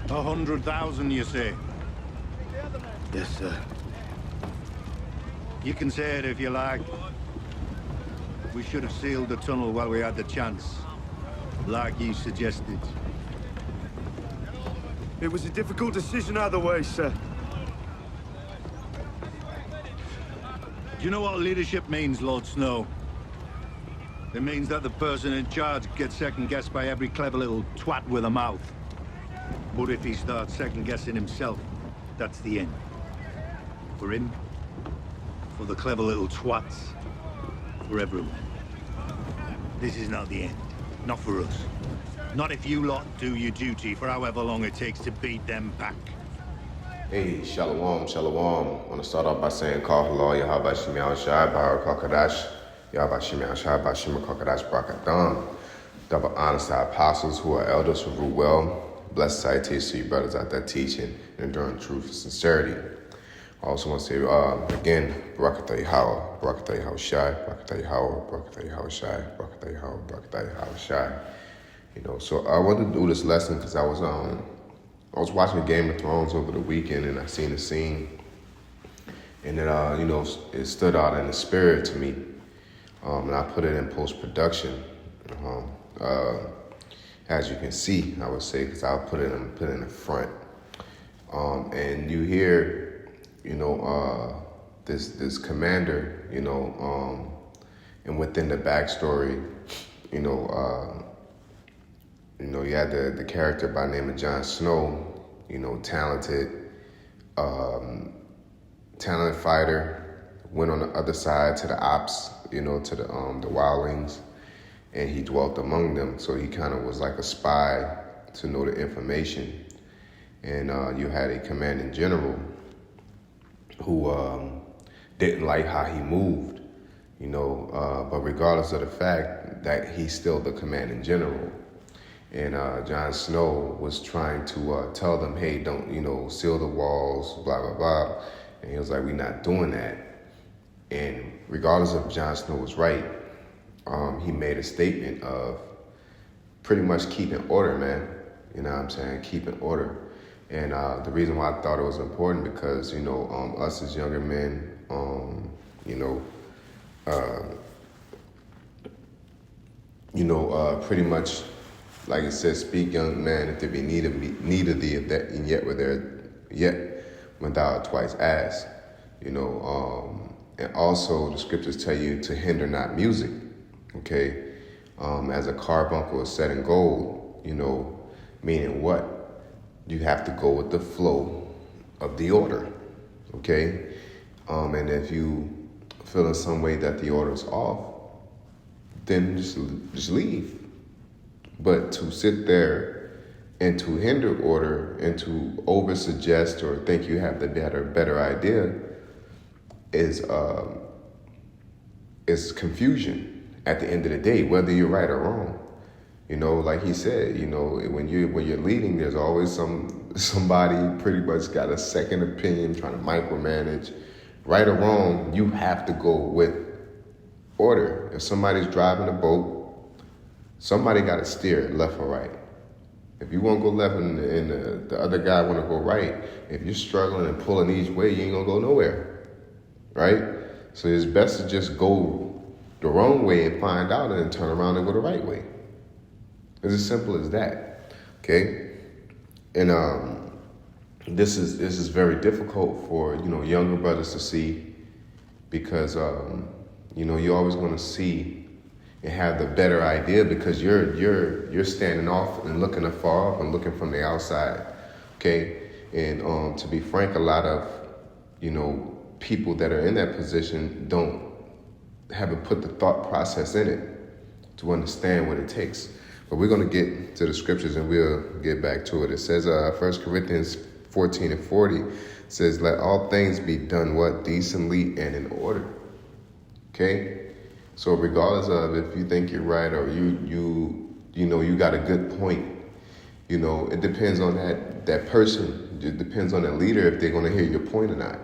100,000, you say? Yes, sir. You can say it if you like. We should have sealed the tunnel while we had the chance. Like you suggested. It was a difficult decision either way, sir. Do you know what leadership means, Lord Snow? It means that the person in charge gets second-guessed by every clever little twat with a mouth. But if he starts second-guessing himself, that's the end. For him, for the clever little twats, for everyone. This is not the end. Not for us. Not if you lot do your duty for however long it takes to beat them back. Hey, Shalom, Shalom. I want to start off by saying, Call Halal, Yahweh Shemi Al Shai, Bahar Kakadash, Yahweh Shemi Al Shai, Bashima Kakadash, Brakadam. Double honors to our apostles who are elders who rule well. Blessed citation to you brothers out there teaching and enduring truth and sincerity. I also want to say, again, Barakatah Yahweh, Barakatah Yahweh Shai, Barakatah Yahweh, Barakatah Yahweh Shai, Barakatah Yahweh, Barakatah Yahweh Shai. You know, so I wanted to do this lesson because I was watching Game of Thrones over the weekend and I seen a scene and then, you know, it stood out in the spirit to me. And I put it in post-production. As you can see, I would say, because I'll put it in the front. And you hear, you know, this commander, you know, and within the backstory, you know, you had the character by the name of Jon Snow, you know, talented fighter, went on the other side to the ops, you know, to the wildlings, and he dwelt among them. So he kind of was like a spy to know the information. And you had a commanding general who didn't like how he moved, you know, but regardless of the fact that he's still the commanding general. And Jon Snow was trying to tell them, hey, don't, you know, seal the walls, blah, blah, blah. And he was like, we're not doing that. And regardless of Jon Snow was right, he made a statement of pretty much keeping order, man. You know what I'm saying? Keeping order. And the reason why I thought it was important because, you know, us as younger men, pretty much, like it says, speak young man if there be need of thee, that and yet when thou art twice asked, you know, and also the scriptures tell you to hinder not music, okay? As a carbuncle is set in gold, you know, meaning what? You have to go with the flow of the order, okay? And if you feel in some way that the order is off, then just leave. But to sit there and to hinder order and to over-suggest or think you have the better idea is confusion at the end of the day, whether you're right or wrong. You know, like he said, you know, when you're leading, there's always somebody pretty much got a second opinion trying to micromanage. Right or wrong, you have to go with order. If somebody's driving a boat, somebody got to steer left or right. If you want to go left and the other guy want to go right, if you're struggling and pulling each way, you ain't going to go nowhere, right? So it's best to just go the wrong way and find out and then turn around and go the right way. It's as simple as that, okay? And this is very difficult for, you know, younger brothers to see because, you know, you're always going to see and have the better idea because you're standing off and looking afar off and looking from the outside, okay? And to be frank, a lot of, you know, people that are in that position haven't put the thought process in it to understand what it takes. But we're going to get to the scriptures and we'll get back to it. It says, 1 Corinthians 14:40 says, let all things be done, what? Decently and in order, okay? So regardless of if you think you're right or you got a good point, you know, it depends on that person. It depends on that leader if they're going to hear your point or not.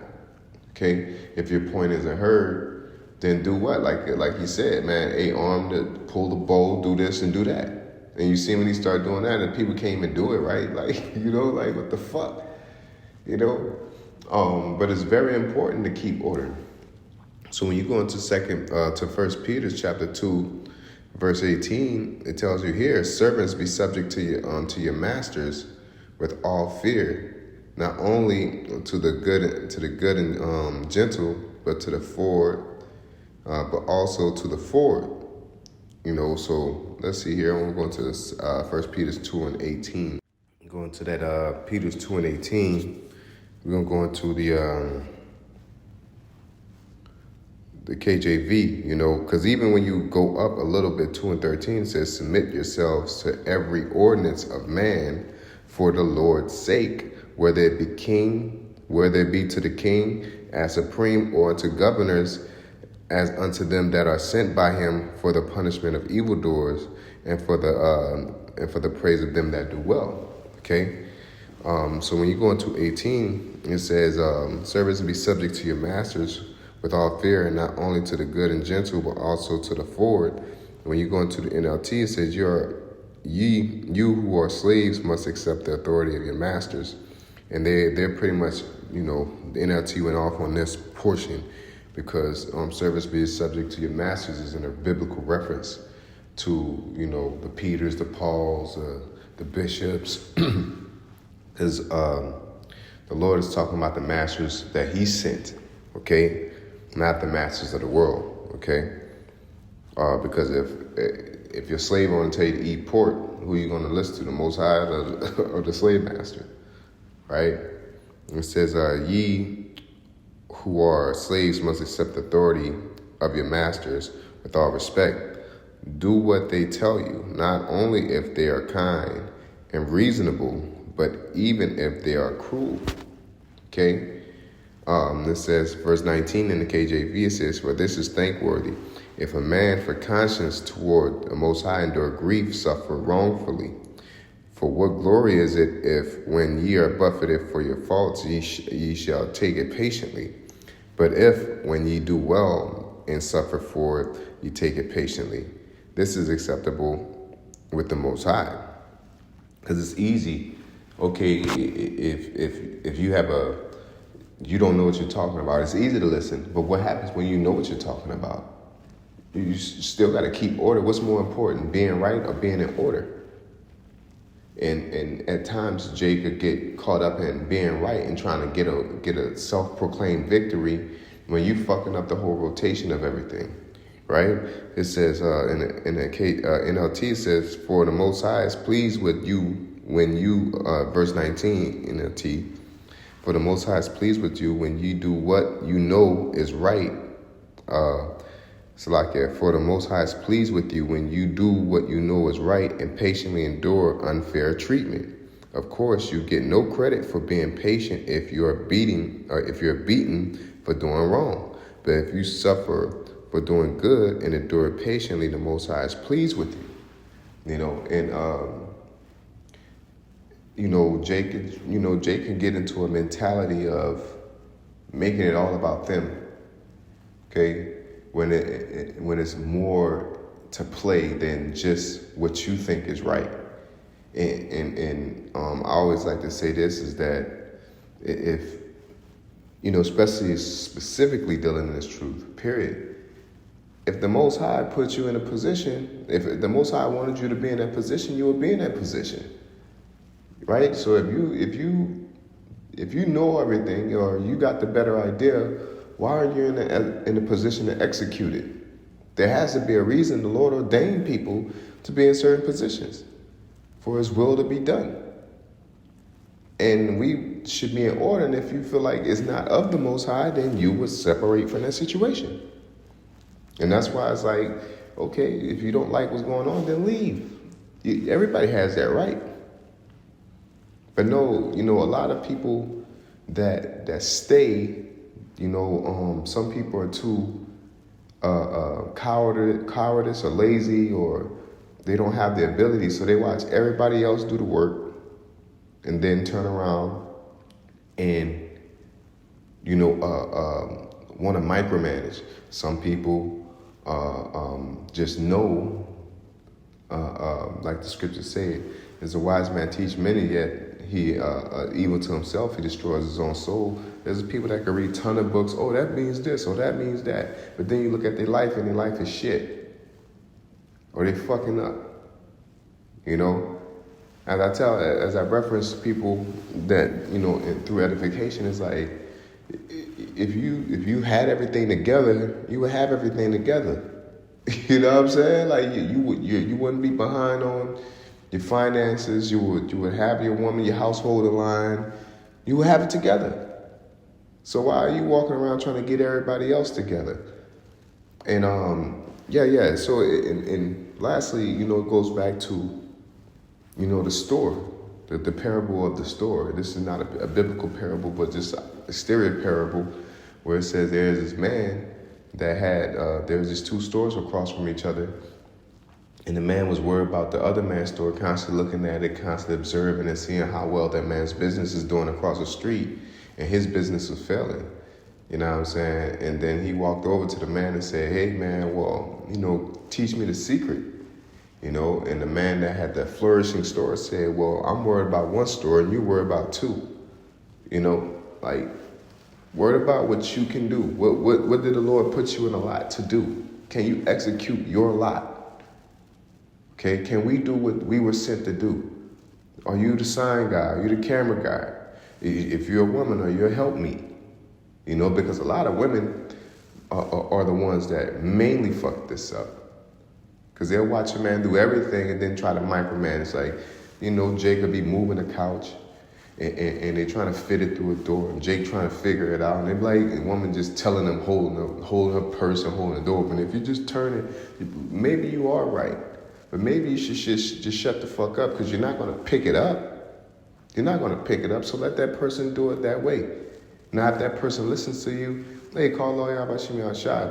Okay? If your point isn't heard, then do what? Like he said, man, armed, pull the bow, do this and do that. And you see when he started doing that, and people can't even do it, right? Like, like what the fuck, But it's very important to keep order. So when you go into First Peter chapter 2, verse 18, it tells you here, servants, be subject to your masters with all fear, not only to the good and gentle, but to the forward, but also to the forward. So let's see here. I'm going to this 1 Peter 2 and 18. Going to that Peter's 2 and 18. We're gonna go into the KJV, because even when you go up a little bit, 2 and 13 it says, submit yourselves to every ordinance of man for the Lord's sake, whether it be to the king as supreme, or to governors as unto them that are sent by him for the punishment of evildoers, and for the praise of them that do well. Okay. So when you go into 18, it says, servants, be subject to your masters with all fear, and not only to the good and gentle, but also to the forward. When you go into the NLT, it says, you who are slaves must accept the authority of your masters. And they're pretty much, the NLT went off on this portion because servants be subject to your masters is in a biblical reference to, the Peters, the Pauls, the bishops, because the Lord is talking about the masters that he sent, okay? Not the masters of the world, okay? Because if your slave want to tell you to eat pork, who are you going to listen to, the Most High or the slave master, right? It says, ye who are slaves must accept the authority of your masters with all respect. Do what they tell you, not only if they are kind and reasonable, but even if they are cruel, okay? This says, verse 19 in the KJV, it says, for this is thankworthy, if a man for conscience toward the Most High endure grief, suffer wrongfully. For what glory is it if, when ye are buffeted for your faults, ye shall take it patiently? But if, when ye do well and suffer for it, ye take it patiently, this is acceptable with the Most High. Because it's easy, okay, if you don't know what you're talking about, it's easy to listen. But what happens when you know what you're talking about? You still got to keep order. What's more important, being right or being in order? And at times, Jay could get caught up in being right and trying to get a self-proclaimed victory when you fucking up the whole rotation of everything, right? It says in the NLT, it says, for the Most High is pleased with you when you, verse 19 NLT, for the Most High is pleased with you when you do what you know is right. For the Most High is pleased with you when you do what you know is right and patiently endure unfair treatment. Of course, you get no credit for being patient if you're beaten for doing wrong. But if you suffer for doing good and endure patiently, the Most High is pleased with you. Jake can get into a mentality of making it all about them. Okay. When it's more to play than just what you think is right. And I always like to say this is that if, especially specifically dealing in this truth, period. If the Most High puts you in a position, if the Most High wanted you to be in that position, you would be in that position, right? So if you know everything or you got the better idea, why are you in a position to execute it? There has to be a reason the Lord ordained people to be in certain positions for his will to be done. And we should be in order. And if you feel like it's not of the Most High, then you would separate from that situation. And that's why it's like, okay, if you don't like what's going on, then leave. Everybody has that right. But no, a lot of people that stay, some people are too cowardice or lazy, or they don't have the ability, so they watch everybody else do the work and then turn around and want to micromanage. Some people just know like the scriptures say, as a wise man teach many, yet he evil to himself, he destroys his own soul. There's people that can read a ton of books. Oh, that means this, or that means that. But then you look at their life, and their life is shit, or they fucking up. You know, as I reference people that through edification, it's like if you had everything together, you would have everything together. You know what I'm saying? Like you wouldn't be behind on your finances. You would have your woman, your household in line. You would have it together. So why are you walking around trying to get everybody else together? And So and lastly, it goes back to the store, the parable of the store. This is not a biblical parable, but just a stereo parable where it says there's this man that had there's these two stores across from each other, and the man was worried about the other man's store, constantly looking at it, constantly observing and seeing how well that man's business is doing across the street, and his business was failing. You know what I'm saying? And then he walked over to the man and said, "Hey man, well, teach me the secret." And the man that had that flourishing store said, "Well, I'm worried about one store and you're worried about two." Like, worried about what you can do. What did the Lord put you in a lot to do? Can you execute your lot? Okay, can we do what we were sent to do? Are you the sign guy? Are you the camera guy? If you're a woman, are you a helpmeet? Because a lot of women are the ones that mainly fuck this up. Because they'll watch a man do everything and then try to micromanage. Like, Jake will be moving the couch and they're trying to fit it through a door. And Jake trying to figure it out. And they be like, a woman just telling them, holding her purse and holding the door open. If you just turn it, maybe you are right. But maybe you should just shut the fuck up, because you're not going to pick it up. You're not going to pick it up, so let that person do it that way. Now, if that person listens to you, they call lawyer about Shimi Shai,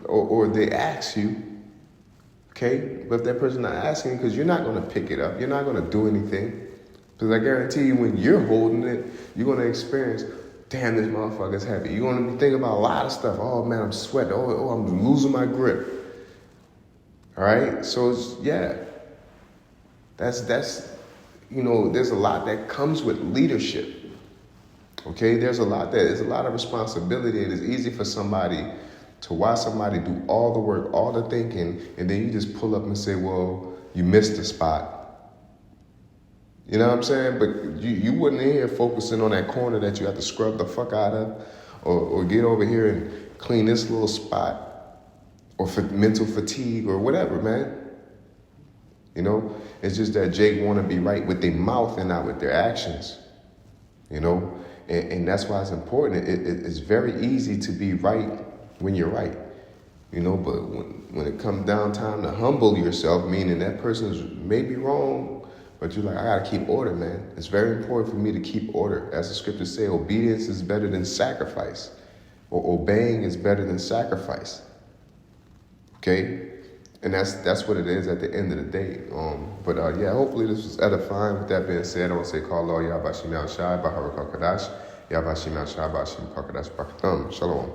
or they ask you, okay? But if that person not asking, because you're not going to pick it up, you're not going to do anything. Because I guarantee you, when you're holding it, you're going to experience, damn, this motherfucker's heavy. You're going to be thinking about a lot of stuff. Oh, man, I'm sweating. Oh, I'm losing my grip. All right? So, that's there's a lot that comes with leadership. Okay? There's a lot of responsibility. It is easy for somebody to watch somebody do all the work, all the thinking, and then you just pull up and say, well, you missed the spot. You know what I'm saying? But you wouldn't in here focusing on that corner that you have to scrub the fuck out of, or get over here and clean this little spot, or for mental fatigue or whatever, man. It's just that Jake want to be right with their mouth and not with their actions. And that's why it's important. It's very easy to be right when you're right. But when it comes down time to humble yourself, meaning that person's maybe wrong, but you're like, I gotta keep order, man. It's very important for me to keep order. As the scriptures say, obedience is better than sacrifice, or obeying is better than sacrifice. Okay? And that's what it is at the end of the day. Hopefully this was edifying. With that being said, I want to say, call Lord Yahweh Shai, Baharakal Kadash, Yahweh Shai, Bashim Kadash, Bakatam. Shalom.